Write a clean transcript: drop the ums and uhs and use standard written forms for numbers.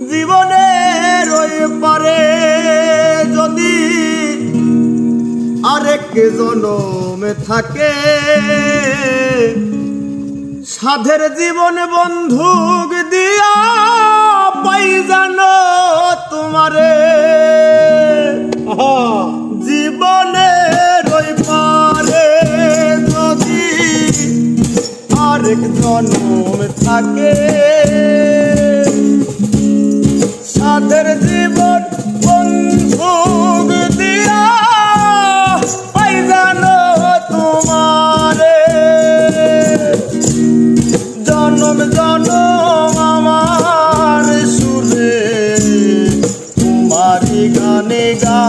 জীবনের ওই পারে যদি আরেক জনমে থাকে, সাধের জীবন বন্ধুক দিয়া পাই জানো তোমারে। জীবনের ওই পারে যদি আরেক জনম থাকে, সাধের জীবন বন্ধুক দিয়া পাই জানো তোমারে। জনম জনম আমার সুরে তোমারি গানে গা